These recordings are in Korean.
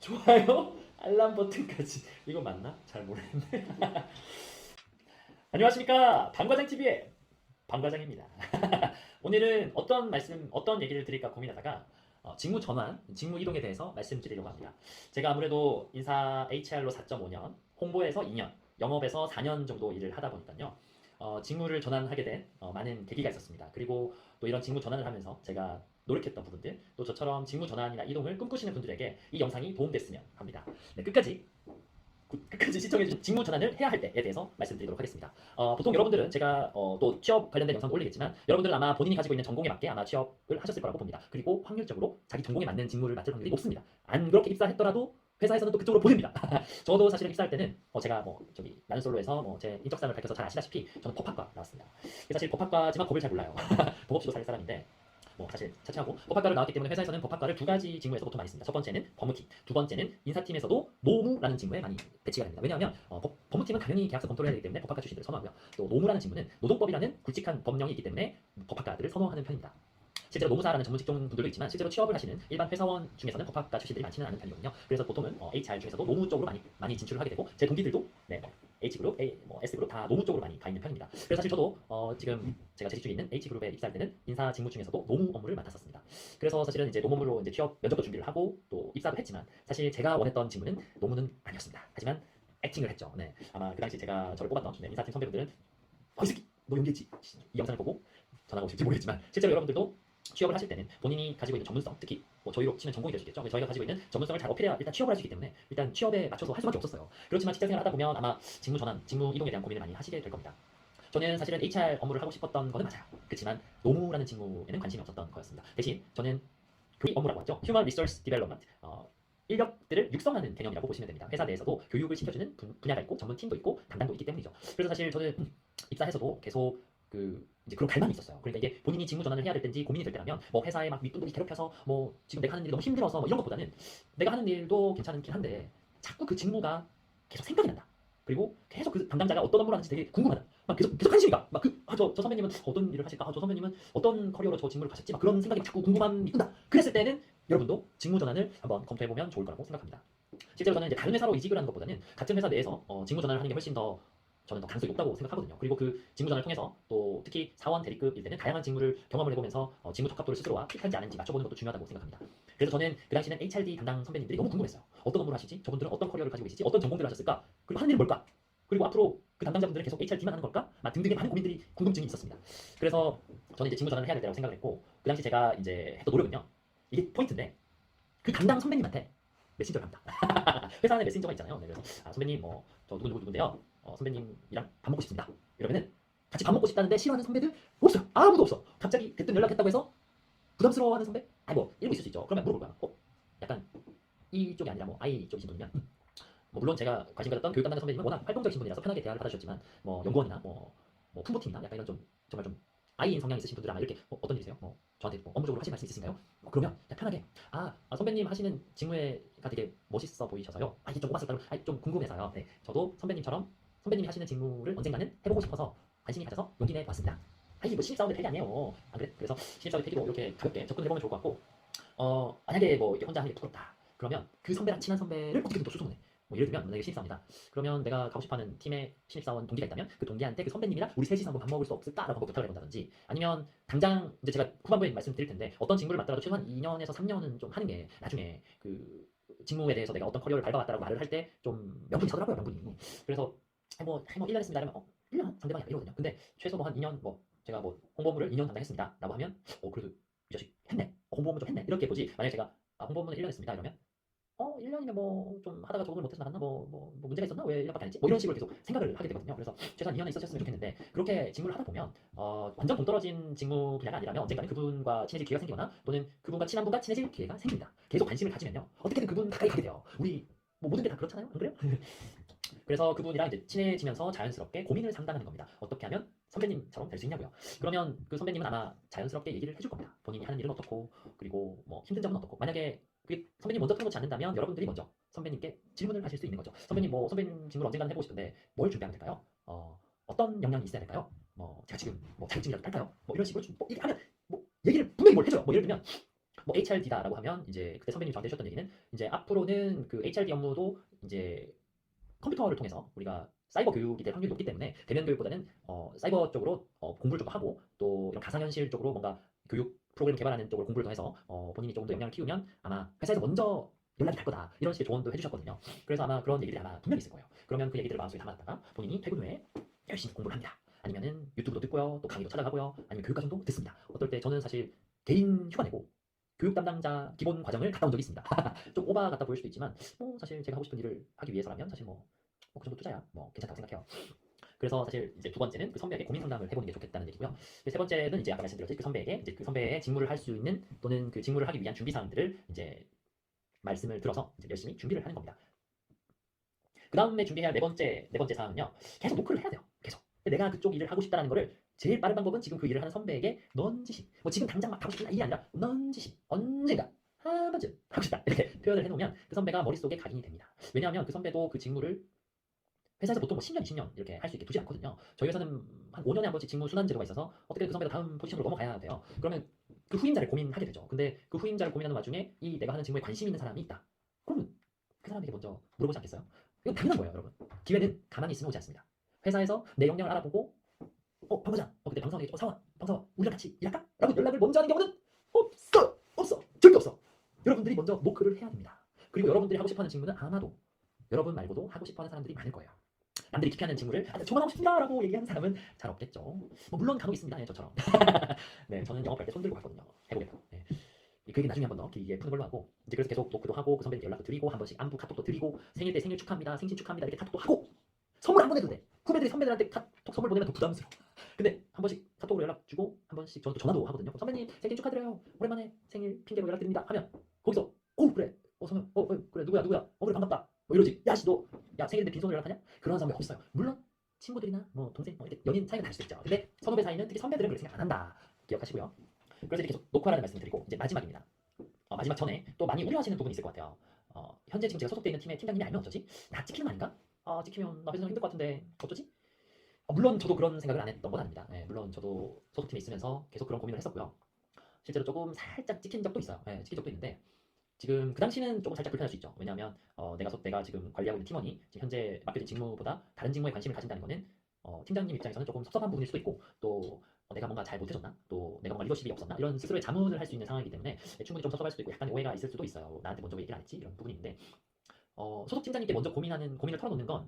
좋아요, 알람 버튼까지. 이거 맞나? 잘 모르겠네. 안녕하십니까, 방과장 TV의 방과장입니다. 오늘은 어떤 얘기를 드릴까 고민하다가 직무 전환, 직무 이동에 대해서 말씀드리려고 합니다. 제가 아무래도 인사 HR로 4.5년, 홍보에서 2년, 영업에서 4년 정도 일을 하다 보니까요. 직무를 전환하게 된 많은 계기가 있었습니다. 그리고 또 이런 직무 전환을 하면서 제가 노력했던 부분들, 또 저처럼 직무 전환이나 이동을 꿈꾸시는 분들에게 이 영상이 도움됐으면 합니다. 네, 끝까지 시청해주신 직무 전환을 해야 할 때에 대해서 말씀드리도록 하겠습니다. 보통 여러분들은 제가 또 취업 관련된 영상도 올리겠지만 여러분들은 아마 본인이 가지고 있는 전공에 맞게 아마 취업을 하셨을 거라고 봅니다. 그리고 확률적으로 자기 전공에 맞는 직무를 맡을 확률이 높습니다. 안 그렇게 입사했더라도 회사에서는 또 그쪽으로 보냅니다. 저도 사실은 입사할 때는 제가 나는 솔로에서 제 인적사항을 밝혀서 잘 아시다시피 저는 법학과 나왔습니다. 사실 법학과지만 법을 잘 몰라요. 법 없이도 살 사람인데 사실 차치하고 법학과를 나왔기 때문에 회사에서는 법학과를 두 가지 직무에서 보통 많이 씁니다. 첫 번째는 법무팀, 두 번째는 인사팀에서도 노무라는 직무에 많이 배치가 됩니다. 왜냐하면 법무팀은 당연히 계약서 검토를 해야 되기 때문에 법학과 출신들을 선호하고요. 또 노무라는 직무는 노동법이라는 굵직한 법령이 있기 때문에 법학과들을 선호하는 편입니다. 실제로 노무사라는 전문 직종 분들도 있지만 실제로 취업을 하시는 일반 회사원 중에서는 법학과 출신들이 많지는 않은 편이거든요. 그래서 보통은 HR 중에서도 노무 쪽으로 많이 진출을 하게 되고 제 동기들도 H그룹, S그룹 다 노무 쪽으로 많이 가 있는 편입니다. 그래서 사실 저도 지금 제가 재직 중에 있는 H그룹에 입사할 때는 인사 직무 중에서도 노무 업무를 맡았었습니다. 그래서 사실은 이제 노무로 이제 취업 면접도 준비를 하고 또 입사도 했지만 사실 제가 원했던 직무는 노무는 아니었습니다. 하지만 액팅을 했죠. 네. 아마 그 당시 제가 저를 뽑았던 인사팀 선배분들은 이 새끼 너 연기했지? 이 영상을 보고 전화가 오실지 모르겠지만 실제로 여러분들도 취업을 하실 때는 본인이 가지고 있는 전문성, 특히 저희로 치면 전공이 될 수 있겠죠. 저희가 가지고 있는 전문성을 잘 어필해야 일단 취업을 할 수 있기 때문에 일단 취업에 맞춰서 할 수밖에 없었어요. 그렇지만 직장생활 하다 보면 아마 직무 전환, 직무 이동에 대한 고민을 많이 하시게 될 겁니다. 저는 사실은 HR 업무를 하고 싶었던 거는 맞아요. 그렇지만 노무라는 직무에는 관심이 없었던 거였습니다. 대신 저는 그 업무라고 하죠. Human Resource Development. 인력들을 육성하는 개념이라고 보시면 됩니다. 회사 내에서도 교육을 시켜주는 분야가 있고 전문 팀도 있고 담당도 있기 때문이죠. 그래서 사실 저는 입사해서도 계속 이제 그런 갈망이 있었어요. 그러니까 이게 본인이 직무 전환을 해야 될 때인지 고민이 될 때라면 회사에 막 윗분들이 괴롭혀서 지금 내가 하는 일이 너무 힘들어서 이런 것보다는 내가 하는 일도 괜찮긴 한데 자꾸 그 직무가 계속 생각이 난다. 그리고 계속 그 담당자가 어떤 업무를 하는지 되게 궁금하다. 막 계속 관심이 가. 저 선배님은 어떤 일을 하실까? 저 선배님은 어떤 커리어로 저 직무를 가셨지? 막 그런 생각이 자꾸 궁금함이 든다. 그랬을 때는 여러분도 직무 전환을 한번 검토해보면 좋을 거라고 생각합니다. 실제로 저는 이제 다른 회사로 이직을 하는 것보다는 같은 회사 내에서 직무 전환을 하는 게 훨씬 더 저는 더 가능성이 높다고 생각하거든요. 그리고 그 직무 전환을 통해서 또 특히 사원 대리급일 때는 다양한 직무를 경험을 해보면서 직무 적합도를 스스로와 핏한지 아닌지 맞춰보는 것도 중요하다고 생각합니다. 그래서 저는 그 당시는 HRD 담당 선배님들이 너무 궁금했어요. 어떤 업무를 하시지? 저분들은 어떤 커리어를 가지고 계시지? 어떤 전공들을 하셨을까? 그리고 하는 일은 뭘까? 그리고 앞으로 그 담당자분들은 계속 HRD만 하는 걸까? 등등의 많은 고민들이 궁금증이 있었습니다. 그래서 저는 이제 직무 전환을 해야 될 때라고 생각을 했고 그 당시 제가 이제 했던 노력은요. 이게 포인트인데 그 담당 선배님한테 메신저를 합니다. 회사 안에 메신저가 있잖아요. 네, 그래서 선배님 저 누군데요. 선배님이랑 밥 먹고 싶습니다. 이러면은 같이 밥 먹고 싶다는데 싫어하는 선배들 없어요. 아무도 없어. 갑자기 대뜸 연락했다고 해서 부담스러워하는 선배? 일부 있을 수 있죠. 그러면 물어볼 거야. 약간 이쪽이 아니라 I 쪽이신 분이면 물론 제가 관심 가졌던 교육 담당 선배님은 워낙 활동적이신 분이라서 편하게 대화를 받아주셨지만 연구원이나 품보팀이나 약간 이런 정말 좀 I인 성향이 있으신 분들 아마 이렇게 어떤 일이세요? 저한테 업무적으로 하실 말씀 있으신가요? 그러면 그냥 편하게 선배님 하시는 직무가 되게 멋있어 보이셔서요. 이게 좀 꼽았을까? 좀 궁금해서요. 네, 저도 선배님처럼 선배님이 하시는 직무를 언젠가는 해보고 싶어서 관심이 가져서 용기 내 봤습니다. 신입사원들 택이 아니에요. 안 그래? 그래서 신입사원들 택이 이렇게 가볍게 접근해보면 좋을 것 같고 만약에 이렇게 혼자 하는 게 부끄럽다. 그러면 그 선배랑 친한 선배를 어떻게든 또 수소문해. 예를 들면 만약에 신입사원이다. 그러면 내가 가고 싶어하는 팀의 신입사원 동기가 있다면 그 동기한테 그 선배님이랑 우리 셋이서 한번 밥 먹을 수 없을까라고 한번 부탁을 해본다든지 아니면 당장 이제 제가 후반부에 말씀드릴 텐데 어떤 직무를 맡더라도 최소한 2년에서 3년은 좀 하는 게 나중에 그 직무에 대해서 내가 어떤 커리어를 밟아왔다라고 말을 할 때 좀 명분이 서더라고요, 명분이. 그래서 1년 했습니다 이러면 1년 상대방이 약간 이러거든요. 근데 최소 한 2년 제가 홍보업무를 2년 담당했습니다 라고 하면 그래도 이 자식 했네. 홍보업무 좀 했네. 이렇게 보지. 만약에 제가 홍보업무는 1년 했습니다 이러면 1년이면 좀 하다가 적응을 못해서 나갔나? 문제가 있었나? 왜 1년밖에 안 했지? 이런 식으로 계속 생각을 하게 되거든요. 그래서 최소한 2년은 있었으면 좋겠는데 그렇게 직무를 하다 보면 완전 동떨어진 직무 분야가 아니라면 언젠가는 그분과 친해질 기회가 생기거나 또는 그분과 친한 분과 친해질 기회가 생깁니다. 계속 관심을 가지면요. 어떻게든 그분 가까이 가게 돼요. 우리 모든 게 다 그렇잖아요. 안 그래요? 그래서 그분이랑 이제 친해지면서 자연스럽게 고민을 상담하는 겁니다. 어떻게 하면 선배님처럼 될 수 있냐고요. 그러면 그 선배님은 아마 자연스럽게 얘기를 해줄 겁니다. 본인이 하는 일은 어떻고 그리고 힘든 점은 어떻고 만약에 그게 선배님 먼저 털어놓지 않는다면 여러분들이 먼저 선배님께 질문을 하실 수 있는 거죠. 선배님 선배님 직무를 언젠가는 해보고 싶은데 뭘 준비하면 될까요? 어떤 역량이 있어야 될까요? 제가 지금 자격증이라도 딸까요? 이런 식으로 얘기하면 얘기를 분명히 뭘 해줘요. 예를 들면 뭐 HRD다라고 하면 이제 그때 선배님이 저한테 해주셨던 얘기는 이제 앞으로는 그 HRD 업무도 이제 컴퓨터를 통해서 우리가 사이버 교육이 될 확률이 높기 때문에 대면 교육보다는 사이버 쪽으로 공부를 좀 더 하고 또 이런 가상현실 쪽으로 뭔가 교육 프로그램 개발하는 쪽으로 공부를 더 해서 본인이 조금 더 역량을 키우면 아마 회사에서 먼저 연락이 갈 거다 이런 식의 조언도 해주셨거든요. 그래서 아마 그런 얘기들이 아마 분명히 있을 거예요. 그러면 그 얘기들을 마음속에 담았다가 본인이 퇴근 후에 열심히 공부를 합니다. 아니면은 유튜브도 듣고요, 또 강의도 찾아가고요, 아니면 교육과정도 듣습니다. 어떨 때 저는 사실 개인 휴가 내고 교육 담당자 기본 과정을 갔다 온 적이 있습니다. 좀 오바 같다 보일 수도 있지만 사실 제가 하고 싶은 일을 하기 위해서라면 사실 그 정도 투자야 괜찮다고 생각해요. 그래서 사실 이제 두 번째는 그 선배에게 고민 상담을 해보는 게 좋겠다는 얘기고요. 세 번째는 이제 아까 말씀드렸듯이 그 선배에게 이제 그 선배의 직무를 할 수 있는 또는 그 직무를 하기 위한 준비 사항들을 이제 말씀을 들어서 이제 열심히 준비를 하는 겁니다. 그 다음에 준비해야 할 네 번째 사항은요. 계속 노크를 해야 돼요. 계속. 내가 그쪽 일을 하고 싶다는 거를 제일 빠른 방법은 지금 그 일을 하는 선배에게 넌지시 지금 당장 막 하고 싶은 일이 아니라 넌지시 언젠가 한 번쯤 하고 싶다 이렇게 표현을 해놓으면 그 선배가 머릿속에 각인이 됩니다. 왜냐하면 그 선배도 그 직무를 회사에서 보통 10년, 20년 이렇게 할 수 있게 두지 않거든요. 저희 회사는 한 5년에 한 번씩 직무 순환 제도가 있어서 어떻게 그 선배가 다음 포지션으로 넘어가야 돼요. 그러면 그 후임자를 고민하게 되죠. 근데 그 후임자를 고민하는 와중에 이 내가 하는 직무에 관심 있는 사람이 있다. 그러면 그 사람에게 먼저 물어보지 않겠어요? 이건 당연한 거예요, 여러분. 기회는 가만히 있으면 오지 않습니다. 회사에서 내 역량을 알아보고 방과장, 그때 방사원에게 방사원, 우리랑 같이 일할까? 라고 연락을 먼저 하는 경우는 없어, 절대 없어. 여러분들이 먼저 노크를 해야 됩니다. 그리고 여러분들이 하고 싶어하는 직무는 아마도 여러분 말고도 하고 싶어하는 사람들이 많을 거예요. 남들이 기피하는 직무를 저만 하고 싶습니다라고 얘기하는 사람은 잘 없겠죠. 물론 간혹 있습니다. 네, 저처럼. 네, 저는 영업할 때 손 들고 갔거든요. 해보겠다. 네. 그 얘기 나중에 한 번 더 길게 푸는 걸로 하고 이제 그래서 계속 노크도 하고 그 선배님께 연락도 드리고 한 번씩 안부 카톡도 드리고 생일 때 생일 축하합니다, 생신 축하합니다 이렇게 카톡도 하고 선물 한 번 해도 돼. 후배들이 선배들한테 카톡 선물 보내면 더 부담스러워. 근데 한 번씩 카톡으로 연락 주고 한 번씩 저는 또 전화도 하거든요. 선배님 생일 축하드려요. 오랜만에 생일 핑계로 연락드립니다. 하면 거기서 그래. 선배 그래 누구야 그래 반갑다. 이러지. 야씨 너 생일인데 빈손으로 연락하냐? 그런 사람이 어딨어요. 물론 친구들이나 동생 이렇게 연인 사이가 다를 수 있죠. 근데 선후배 사이는 특히 선배들은 그렇게 생각 안 한다. 기억하시고요. 그래서 이렇게 계속 녹화라는 말씀을 드리고 이제 마지막입니다. 마지막 전에 또 많이 우려하시는 부분이 있을 것 같아요. 현재 지금 제가 소속되어 있는 팀의 팀장님이 알면 어쩌지? 나 찍히는 거 아닌가? 찍히면 나 회사 힘들 것 같은데 어쩌지? 물론 저도 그런 생각을 안 했던 건 아닙니다. 물론 저도 소속팀에 있으면서 계속 그런 고민을 했었고요. 실제로 조금 살짝 찍힌 적도 있어요. 찍힌 적도 있는데 지금 그 당시는 조금 살짝 불편할 수 있죠. 왜냐하면 내가 지금 관리하고 있는 팀원이 지금 현재 맡겨진 직무보다 다른 직무에 관심을 가진다는 거는 팀장님 입장에서는 조금 섭섭한 부분일 수도 있고 또 내가 뭔가 잘 못해줬나? 또 내가 뭔가 리더십이 없었나? 이런 스스로의 자문을 할 수 있는 상황이기 때문에 충분히 좀 섭섭할 수도 있고 약간의 오해가 있을 수도 있어요. 나한테 먼저 왜 얘기를 안 했지? 이런 부분이 있는데 소속 팀장님께 먼저 고민을 털어놓는 건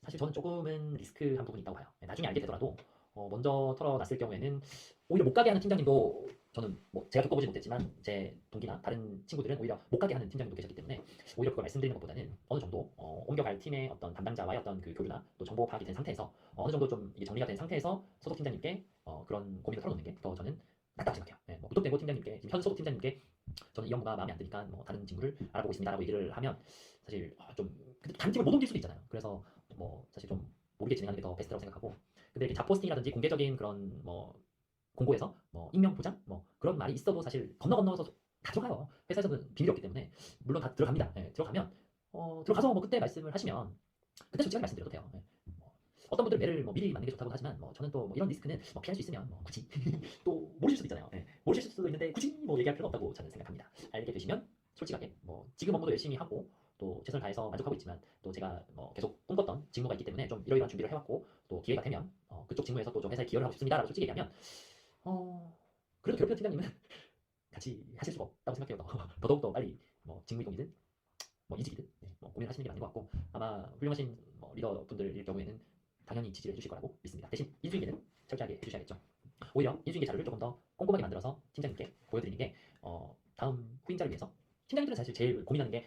사실 저는 조금은 리스크한 부분이 있다고 봐요. 나중에 알게 되더라도 먼저 털어놨을 경우에는 오히려 못 가게 하는 팀장님도 저는 제가 겪어보지 못했지만 제 동기나 다른 친구들은 오히려 못 가게 하는 팀장님도 계셨기 때문에 오히려 그걸 말씀드리는 것보다는 어느 정도 옮겨갈 팀의 어떤 담당자와의 어떤 그 교류나 또 정보 파악이 된 상태에서 어느 정도 좀 이게 정리가 된 상태에서 소속 팀장님께 그런 고민을 털어놓는 게 더 저는 낫다고 생각해요. 구독되고 팀장님께 지금 현 소속 팀장님께 저는 이 업무가 마음에 안 드니까 다른 직무를 알아보고 있습니다라고 얘기를 하면 사실 좀 다른 팀을 못 옮길 수도 있잖아요. 그래서 사실 좀 모르게 진행하는 게 더 베스트라고 생각하고 근데 이렇게 잡포스팅이라든지 공개적인 그런 공고에서 익명 보장 그런 말이 있어도 사실 건너서 다 들어가요. 회사에서는 비밀이 없기 때문에 물론 다 들어갑니다. 들어가면 들어가서 그때 말씀을 하시면 그때 솔직하게 말씀드려도 돼요. 어떤 분들은 매를 미리 맞는 게 좋다고 하지만 저는 또 이런 리스크는 피할 수 있으면 굳이 또 모르실 수도 있잖아요. 모르실 수도 있는데 굳이 얘기할 필요는 없다고 저는 생각합니다. 알게 되시면 솔직하게 지금 업무도 열심히 하고 또 최선을 다해서 만족하고 있지만 또 제가 계속 꿈꿨던 직무가 있기 때문에 좀 이러이러한 준비를 해왔고 또 기회가 되면 그쪽 직무에서 또 좀 회사에 기여를 하고 싶습니다라고 솔직히 얘기하면 그래도 괴롭히는 팀장님은 같이 하실 수가 없다고 생각해요. 더더욱더 빨리 직무 이동이든 이직이든 고민을 하시는 게 맞는 것 같고 아마 훌륭하신 리더분들일 경우에는 당연히 지지를 해주실 거라고 믿습니다. 대신 인수인계는 철저하게 해주셔야겠죠. 오히려 인수인계 자료를 조금 더 꼼꼼하게 만들어서 팀장님께 보여드리는 게 다음 후임자를 위해서 팀장님들은 사실 제일 고민하는 게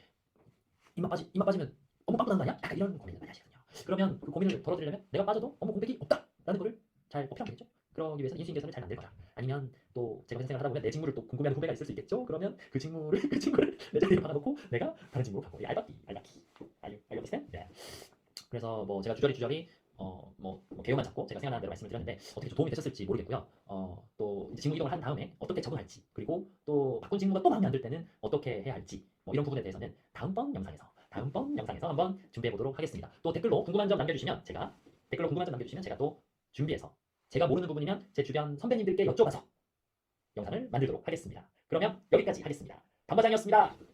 입맛 빠지면 업무 빵꾸 나는 거 아니야? 약간 이런 고민을 많이 하시거든요. 그러면 그 고민을 덜어드리려면 내가 빠져도 업무 공백이 없다라는 거를 잘 어필하면 되겠죠. 그러기 위해서 인수인계서를 잘 만들 거다. 아니면 또 제가 생각을 하다 보면 내 직무를 또 궁금해하는 후배가 있을 수 있겠죠. 그러면 그 친구를 내 자리에 박아놓고 내가 다른 직무로 가고 알바끼 알겠어요? 네. 그래서 제가 주저리 개요만 잡고 제가 생각나는 대로 말씀을 드렸는데 어떻게 좀 도움이 되셨을지 모르겠고요. 또 이제 직무 이동을 한 다음에 어떻게 적응할지 그리고 또 바꾼 직무가 또 마음에 안 들 때는 어떻게 해야 할지 이런 부분에 대해서는 다음번 영상에서 한번 준비해 보도록 하겠습니다. 또 댓글로 궁금한 점 남겨주시면 제가 또 준비해서 제가 모르는 부분이면 제 주변 선배님들께 여쭤봐서 영상을 만들도록 하겠습니다. 그러면 여기까지 하겠습니다. 방 과장이었습니다.